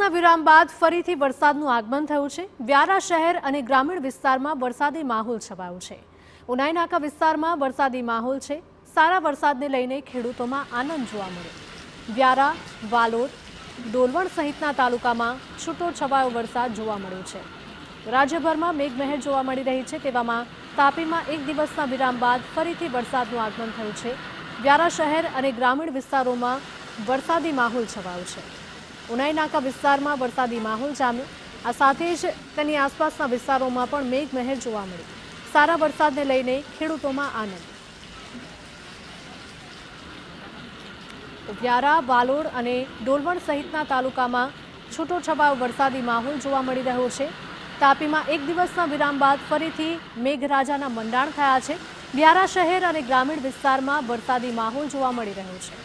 દિવસના વિરામ બાદ ફરીથી વરસાદનું આગમન થયું છે। વ્યારા શહેર અને ગ્રામીણ વિસ્તારમાં વરસાદી માહોલ છવાયો છે। ઉનાઈ નાકા વિસ્તારમાં વરસાદી માહોલ છે। સારા વરસાદને લઈને ખેડૂતોમાં આનંદ જોવા મળ્યો। વ્યારા, વાલોડ, ડોલવણ સહિતના તાલુકામાં છૂટો છવાયો વરસાદ જોવા મળ્યો છે। રાજ્યભરમાં મેઘમહેર જોવા મળી રહી છે। તેવામાં તાપીમાં એક દિવસના વિરામ બાદ ફરીથી વરસાદનું આગમન થયું છે। વ્યારા શહેર અને ગ્રામીણ વિસ્તારોમાં વરસાદી માહોલ છવાયો છે। ઉનાઈ નાકા વિસ્તારમાં વરસાદી માહોલ જામ્યો। આ સાથે જ તેની આસપાસના વિસ્તારોમાં પણ મેઘમહેર જોવા મળી। સારા વરસાદને લઈને ખેડૂતોમાં આનંદ। વ્યારા, વાલોડ અને ડોલવણ સહિતના તાલુકામાં છૂટો છવાયો વરસાદી માહોલ જોવા મળી રહ્યો છે। તાપીમાં એક દિવસના વિરામ બાદ ફરીથી મેઘરાજાના મંડાણ થયા છે। વ્યારા શહેર અને ગ્રામીણ વિસ્તારમાં વરસાદી માહોલ જોવા મળી રહ્યો છે।